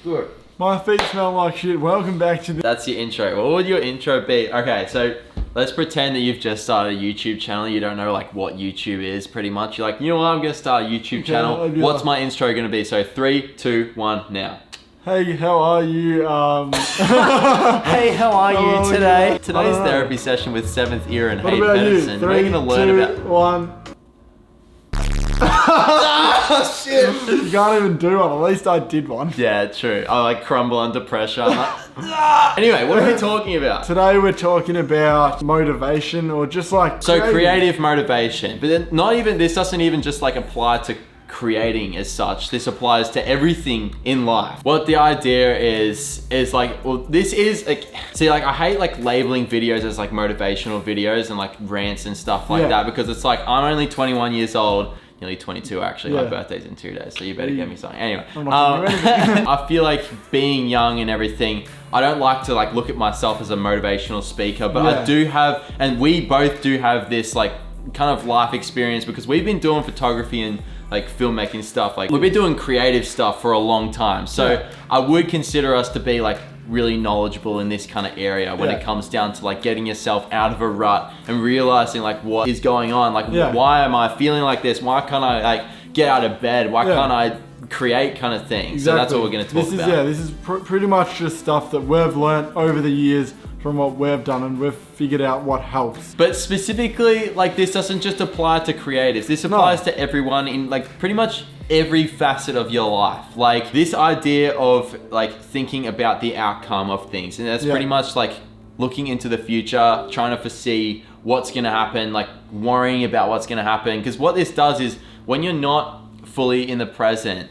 Good. My feet smell like shit. Welcome back to the... That's your intro. What would your intro be? Okay, so let's pretend that you've just started a YouTube channel. You don't know like what YouTube is pretty much. You're like, you know what, I'm gonna start a YouTube channel. What's my intro gonna be? So 3, 2, 1, now. Hey, how are you? Hey, how are you today? Today's therapy session with 7th year and Hayden Pedersen. We're gonna learn about... 1. Oh shit! You can't even do one. At least I did one. Yeah, true. I like crumble under pressure. I'm like, anyway, what are we talking about? Today we're talking about motivation, or just like creative motivation. But then not even, this doesn't even just like apply to creating as such. This applies to everything in life. What the idea is like, well, this is like, see, like I hate like labeling videos as like motivational videos and like rants and stuff like that, because it's like, I'm only 21 years old, nearly 22 actually. My birthday's in 2 days, so you better get me something. Anyway, I feel like being young and everything, I don't like to like look at myself as a motivational speaker, but I do have, and we both do have this like kind of life experience, because we've been doing photography and like filmmaking stuff. Like we've been doing creative stuff for a long time. So I would consider us to be like really knowledgeable in this kind of area when it comes down to like getting yourself out of a rut and realizing like what is going on. Like why am I feeling like this? Why can't I like get out of bed? Why can't I create kind of thing? Exactly. So that's what we're going to talk about. This is pretty much just stuff that we've learned over the years from what we've done, and we've figured out what helps. But specifically, like this doesn't just apply to creatives. This applies to everyone in like pretty much every facet of your life. Like this idea of like thinking about the outcome of things, and that's pretty much like looking into the future, trying to foresee what's going to happen, like worrying about what's going to happen. Because what this does is when you're not fully in the present,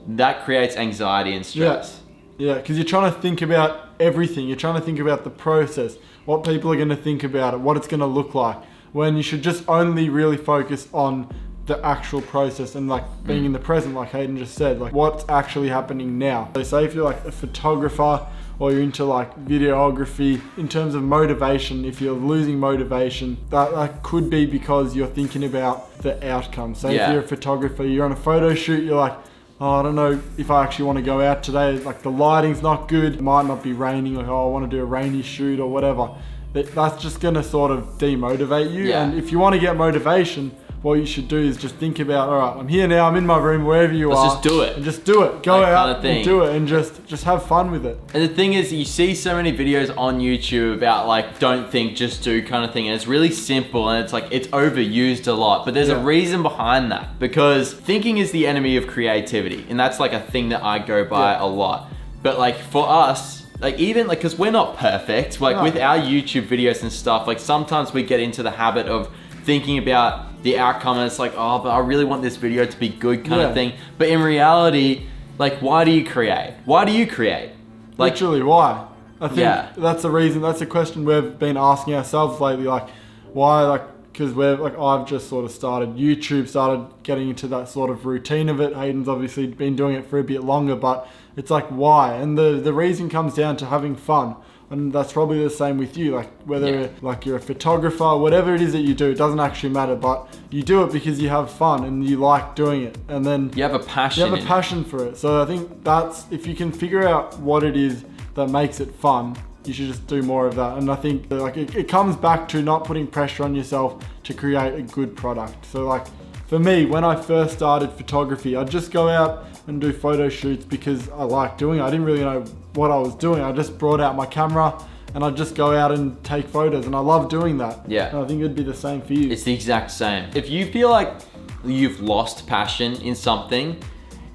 that creates anxiety and stress. Yeah, because you're trying to think about everything. You're trying to think about the process, what people are going to think about it, what it's going to look like, when you should just only really focus on the actual process and like being in the present, like Hayden just said, like what's actually happening now. So say if you're like a photographer or you're into like videography, in terms of motivation, if you're losing motivation, that could be because you're thinking about the outcome. So if you're a photographer, you're on a photo shoot, you're like, oh, I don't know if I actually want to go out today. Like the lighting's not good. It might not be raining. Like, oh, I want to do a rainy shoot or whatever. That's just going to sort of demotivate you. And if you want to get motivation, what you should do is just think about, all right, I'm here now, I'm in my room, wherever you are. Let's just do it. And just do it. Go out and do it, and just have fun with it. And the thing is, you see so many videos on YouTube about like, don't think, just do kind of thing. And it's really simple, and it's like, it's overused a lot. But there's a reason behind that, because thinking is the enemy of creativity. And that's like a thing that I go by a lot. But like for us, like even like, cause we're not perfect, like with our YouTube videos and stuff, like sometimes we get into the habit of thinking about the outcome, and it's like, oh, but I really want this video to be good kind of thing. But in reality, like, why do you create? Why do you create? Like, literally, why? I think that's the reason, that's a question we've been asking ourselves lately, like, why, like, because we're, like, I've just sort of started YouTube, started getting into that sort of routine of it. Hayden's obviously been doing it for a bit longer, but it's like, why? And the reason comes down to having fun. And that's probably the same with you, like whether like you're a photographer, whatever it is that you do, it doesn't actually matter, but you do it because you have fun and you like doing it, and then you have a passion. You have a passion for it. So I think that's, if you can figure out what it is that makes it fun, you should just do more of that. And I think like it comes back to not putting pressure on yourself to create a good product. So like for me, when I first started photography, I'd just go out and do photo shoots because I like doing it. I didn't really know what I was doing. I just brought out my camera and I'd just go out and take photos, and I love doing that. Yeah. And I think it'd be the same for you. It's the exact same. If you feel like you've lost passion in something,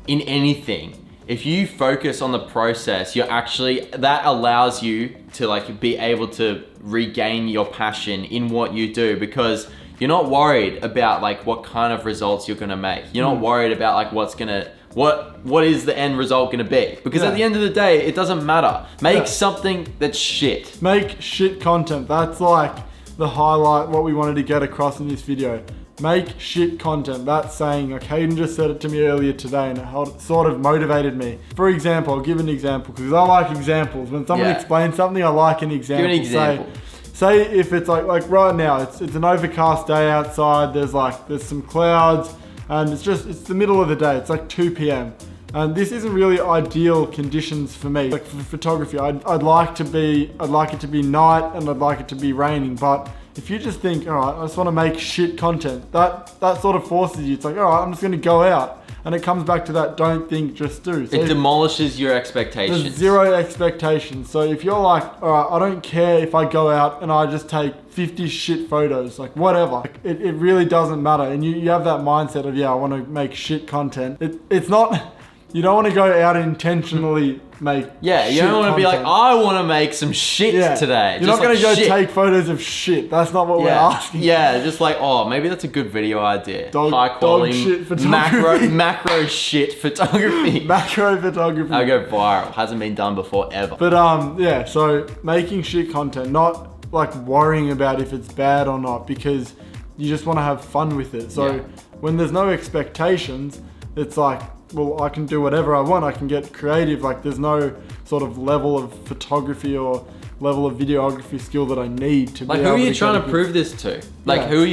in anything, if you focus on the process, you're actually, that allows you to like be able to regain your passion in what you do, because you're not worried about like what kind of results you're gonna make. You're not worried about like what is the end result gonna be? Because at the end of the day, it doesn't matter. Make something that's shit. Make shit content. That's like the highlight, what we wanted to get across in this video. Make shit content. That's saying, like Hayden just said it to me earlier today, and it sort of motivated me. For example, I'll give an example, because I like examples. When someone explains something, I like an example. Give an example. Say if it's like right now, it's an overcast day outside, there's some clouds, and it's the middle of the day, it's like 2 p.m. And this isn't really ideal conditions for me. Like for photography, I'd like it to be night and I'd like it to be raining. But if you just think, all right, I just want to make shit content, that sort of forces you. It's like, all right, I'm just going to go out. And it comes back to that don't think, just do. So it demolishes your expectations. There's zero expectations. So if you're like, all right, I don't care if I go out and I just take 50 shit photos, like whatever. Like, it really doesn't matter. And you have that mindset of, yeah, I want to make shit content. It's not... You don't want to go out and intentionally make you don't want to be like, I want to make some shit today. You're not going to go take photos of shit. That's not what we're asking. Yeah, just like, oh, maybe that's a good video idea. High quality shit photography. macro shit photography. Macro photography. I'll go viral. Hasn't been done before ever. But so making shit content, not like worrying about if it's bad or not, because you just want to have fun with it. So when there's no expectations, it's like, well, I can do whatever I want. I can get creative. Like there's no sort of level of photography or level of videography skill that I need to be able to. Like who are you trying to prove this to? Like who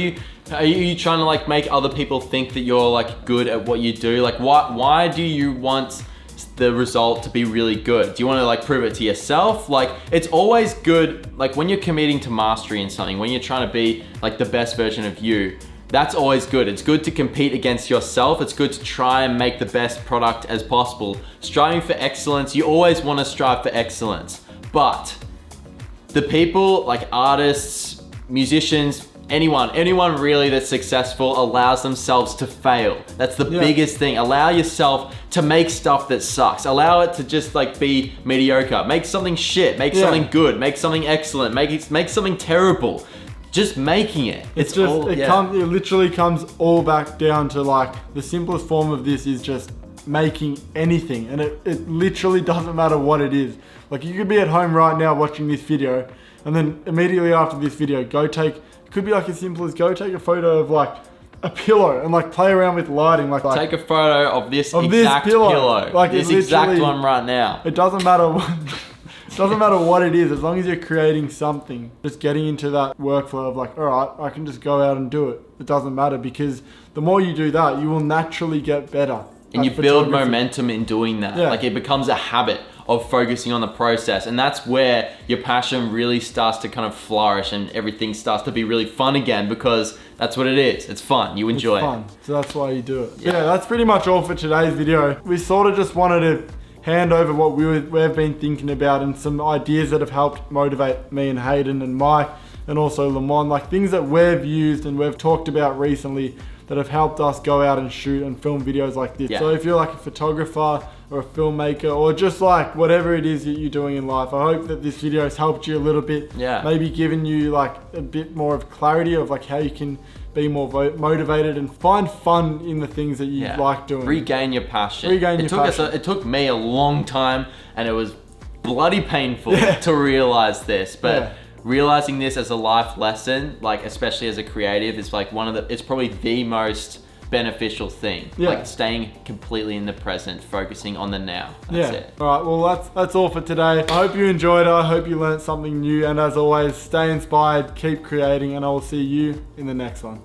are you trying to like make other people think that you're like good at what you do? Like why do you want the result to be really good? Do you want to like prove it to yourself? Like it's always good, like when you're committing to mastery in something, when you're trying to be like the best version of you, that's always good. It's good to compete against yourself. It's good to try and make the best product as possible. Striving for excellence, you always want to strive for excellence. But the people like artists, musicians, anyone really that's successful allows themselves to fail. That's the biggest thing. Allow yourself to make stuff that sucks. Allow it to just like be mediocre. Make something shit, make something good, make something excellent, make something terrible. Just making it. It literally comes all back down to like the simplest form of this is just making anything, and it literally doesn't matter what it is. Like you could be at home right now watching this video, and then immediately after this video, it could be like as simple as go take a photo of like a pillow and like play around with lighting. Like take a photo of this exact pillow. Like this exact one right now. It doesn't matter what. It doesn't matter what it is, as long as you're creating something, just getting into that workflow of like, all right, I can just go out and do it. It doesn't matter, because the more you do that, you will naturally get better. And you build momentum in doing that. Like it becomes a habit of focusing on the process. And that's where your passion really starts to kind of flourish and everything starts to be really fun again, because that's what it is. It's fun. You enjoy it. So that's why you do it. Yeah, that's pretty much all for today's video. We sort of just wanted to hand over what we've been thinking about and some ideas that have helped motivate me and Hayden and Mike and also Lamont, like things that we've used and we've talked about recently that have helped us go out and shoot and film videos like this. So if you're like a photographer or a filmmaker or just like whatever it is that you're doing in life, I hope that this video has helped you a little bit. Maybe given you like a bit more of clarity of like how you can be more motivated and find fun in the things that you like doing. Regain your passion. It took me a long time, and it was bloody painful to realize this, but realizing this as a life lesson, like especially as a creative, is like it's probably the most beneficial thing. Like staying completely in the present, focusing on the now. That's it. All right, well that's all for today. I hope you enjoyed it. I hope you learned something new, and as always, stay inspired, keep creating, and I will see you in the next one.